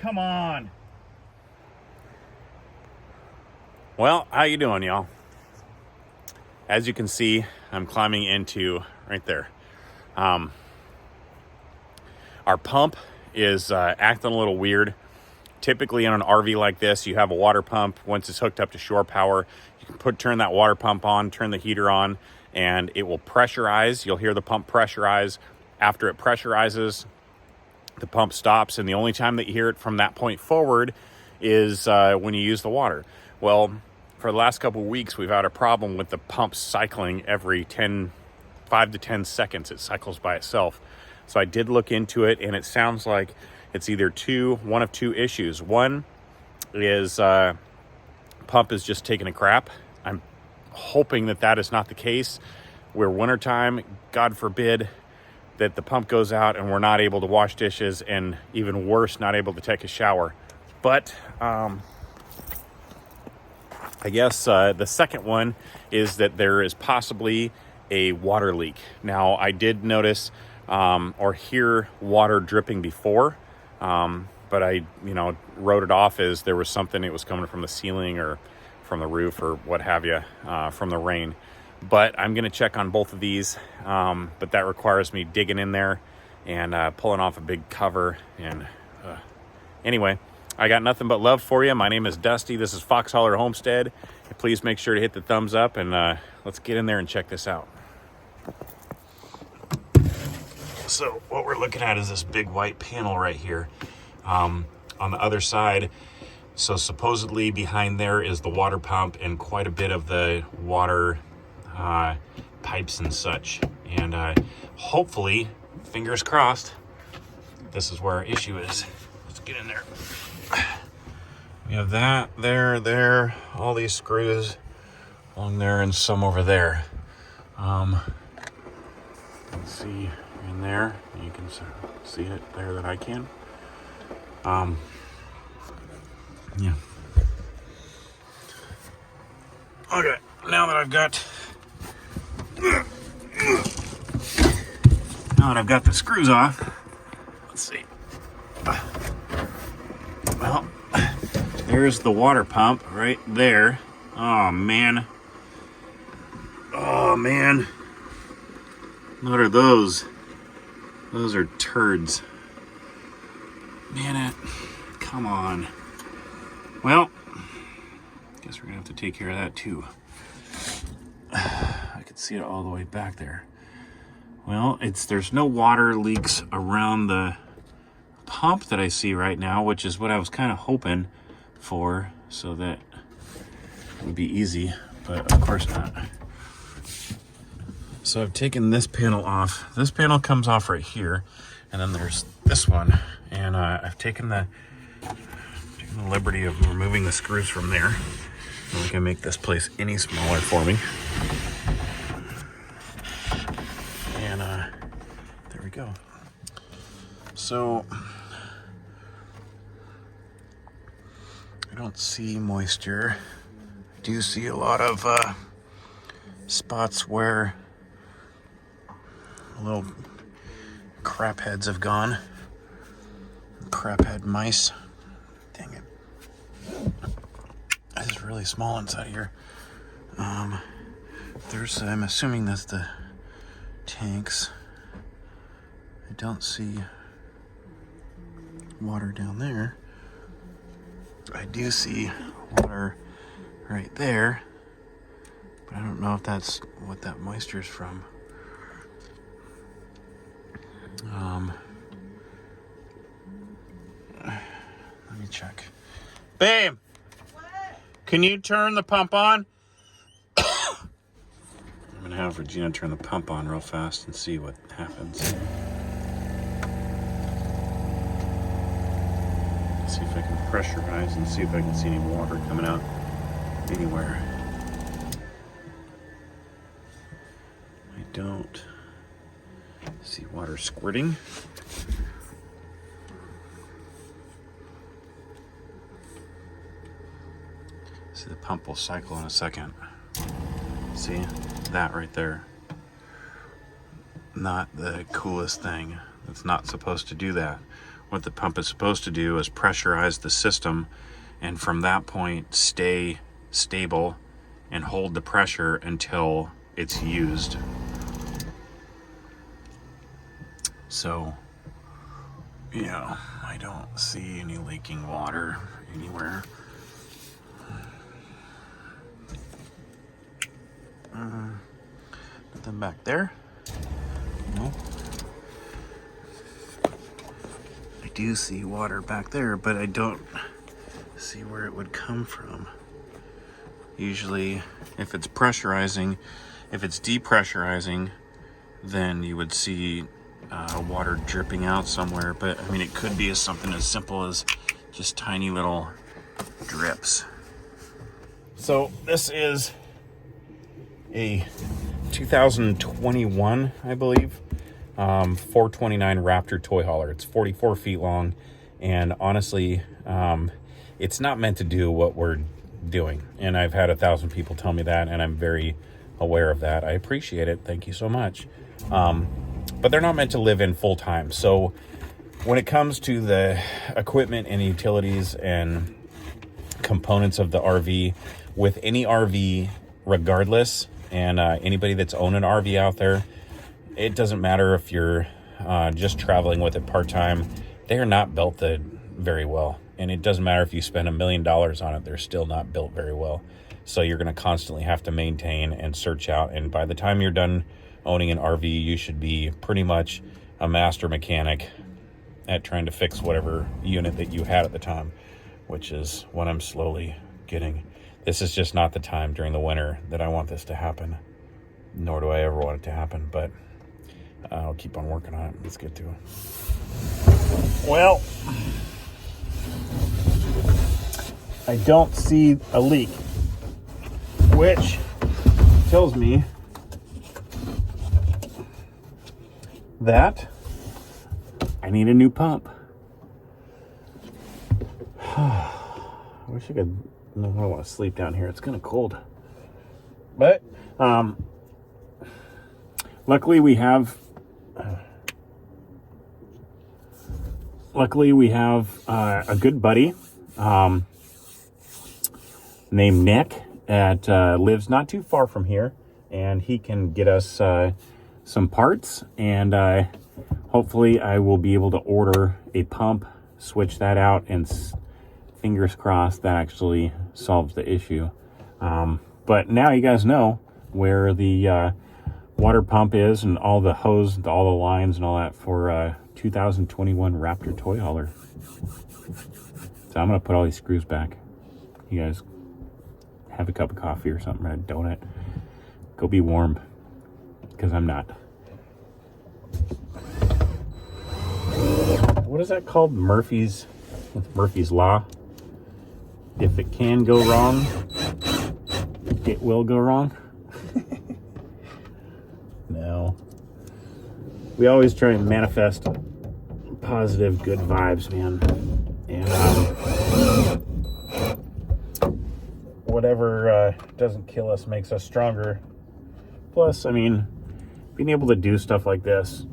come on. Well, how you doing, y'all? As you can see, I'm climbing into right there. Our pump is acting a little weird. Typically in an RV like this, you have a water pump. Once it's hooked up to shore power, you can turn that water pump on, turn the heater on, and it will pressurize. You'll hear the pump pressurize. After it pressurizes, the pump stops, and the only time that you hear it from that point forward is when you use the water. Well, for the last couple of weeks, we've had a problem with the pump cycling every 5 to 10 seconds. It cycles by itself. So I did look into it, and it sounds like it's either one of two issues. One is pump is just taking a crap. I'm hoping that is not the case. We're wintertime, God forbid that the pump goes out and we're not able to wash dishes, and even worse, not able to take a shower. But I guess the second one is that there is possibly a water leak. Now, I did notice or hear water dripping before, but I wrote it off as there was something. It was coming from the ceiling or from the roof or what have you, from the rain. But I'm going to check on both of these, but that requires me digging in there and pulling off a big cover. And anyway, I got nothing but love for you. My name is Dusty. This is Fox Holler Homestead. Please make sure to hit the thumbs up, and let's get in there and check this out. So what we're looking at is this big white panel right here. On the other side, so supposedly behind there is the water pump and quite a bit of the water pipes and such. And hopefully, fingers crossed, this is where our issue is. Let's get in there. We have that, there, all these screws along there and some over there. Let's see in there. You can see it there that I can. Yeah. Okay, now that I've got the screws off, let's see. Well, there's the water pump right there. Oh man. What are those? Those are turds. Man, come on. Well, guess we're gonna have to take care of that too. I could see it all the way back there. Well, there's no water leaks around the pump that I see right now, which is what I was kind of hoping for, so that it would be easy, but of course not. So I've taken this panel off. This panel comes off right here, and then there's this one, and I've taken the liberty of removing the screws from there. And we can make this place any smaller for me. And there we go. So I don't see moisture. I do see a lot of spots where little crap heads have gone. Crap head mice. Dang it. This is really small inside here. I'm assuming that's the tanks. I don't see water down there. I do see water right there, but I don't know if that's what that moisture is from. Let me check. Babe! What? Can you turn the pump on? I'm gonna have Regina turn the pump on real fast and see what happens. See if I can pressurize and see if I can see any water coming out anywhere. I don't see water squirting. See, the pump will cycle in a second. See that right there? Not the coolest thing. It's not supposed to do that. what the pump is supposed to do is pressurize the system, and from that point stay stable and hold the pressure until it's used. So, yeah, I don't see any leaking water anywhere. Nothing back there. No. I do see water back there, but I don't see where it would come from. Usually, if it's pressurizing, if it's depressurizing, then you would see water dripping out somewhere. But I mean, it could be something as simple as just tiny little drips. So this is a 2021, I believe, 429 Raptor toy hauler. It's 44 feet long, and honestly, it's not meant to do what we're doing. And I've had 1,000 people tell me that, and I'm very aware of that. I appreciate it. Thank you so much. But they're not meant to live in full time. So when it comes to the equipment and utilities and components of the RV, with any RV, regardless, and anybody that's owned an RV out there, it doesn't matter if you're just traveling with it part-time, they are not built very well. And it doesn't matter if you spend $1 million on it, they're still not built very well. So you're going to constantly have to maintain and search out. And by the time you're done owning an RV, you should be pretty much a master mechanic at trying to fix whatever unit that you had at the time, which is what I'm slowly getting. This is just not the time during the winter that I want this to happen, nor do I ever want it to happen, but I'll keep on working on it. Let's get to it. Well, I don't see a leak, which tells me that I need a new pump. I wish I could. No, I don't want to sleep down here. It's kind of cold. But luckily we have a good buddy named Nick that lives not too far from here, and he can get us some parts, and hopefully I will be able to order a pump, switch that out, and fingers crossed that actually solves the issue. But now you guys know where the water pump is, and all the hose, all the lines and all that for 2021 Raptor toy hauler. So I'm gonna put all these screws back. You guys have a cup of coffee or something, or a donut. Go be warm, because I'm not. What is that called? Murphy's Law. If it can go wrong, it will go wrong. No. We always try and manifest positive, good vibes, man. And whatever doesn't kill us makes us stronger. Plus, I mean, being able to do stuff like this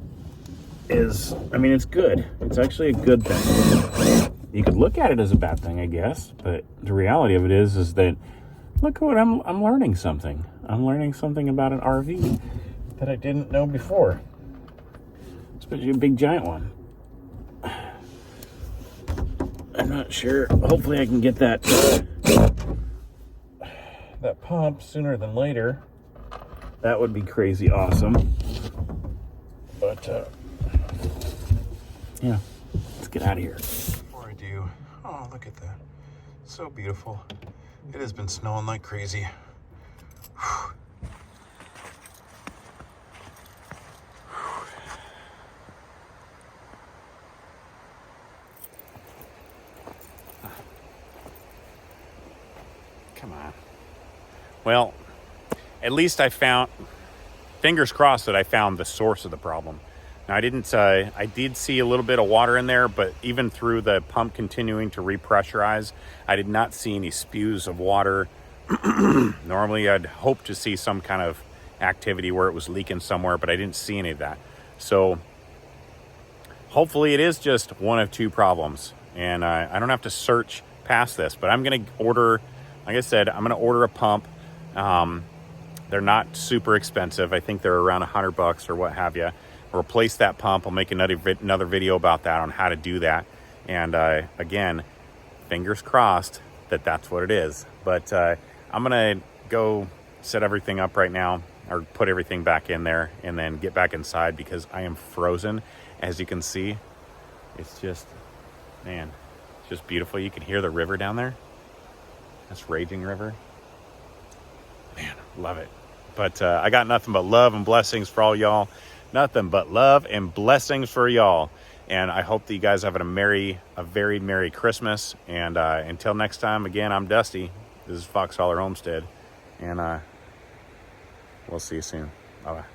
is, I mean, it's good. It's actually a good thing. You could look at it as a bad thing, I guess, but the reality of it is that, look what I'm learning something. I'm learning something about an RV that I didn't know before, especially a big giant one. I'm not sure. Hopefully I can get that pump sooner than later. That would be crazy awesome. But yeah, let's get out of here. Before I do, oh, look at that. So beautiful. It has been snowing like crazy. Whew. Come on. Well, at least I found, fingers crossed that I found the source of the problem. Now, I did see a little bit of water in there, but even through the pump continuing to repressurize, I did not see any spews of water. Normally, I'd hope to see some kind of activity where it was leaking somewhere, but I didn't see any of that. So hopefully it is just one of two problems, and I don't have to search past this. But I'm going to order, like I said, I'm going to order a pump. They're not super expensive. I think they're around $100 or what have you. Replace that pump. I'll make another video about that, on how to do that. And again, fingers crossed that that's what it is. But I'm gonna go set everything up right now, or put everything back in there, and then get back inside, because I am frozen. As you can see, it's just, man, it's just beautiful. You can hear the river down there. That's raging river. Man, love it. But I got nothing but love and blessings for all y'all. Nothing but love and blessings for y'all. And I hope that you guys have a very Merry Christmas. And until next time, again, I'm Dusty. This is Fox Holler Homestead. And we'll see you soon. Bye-bye.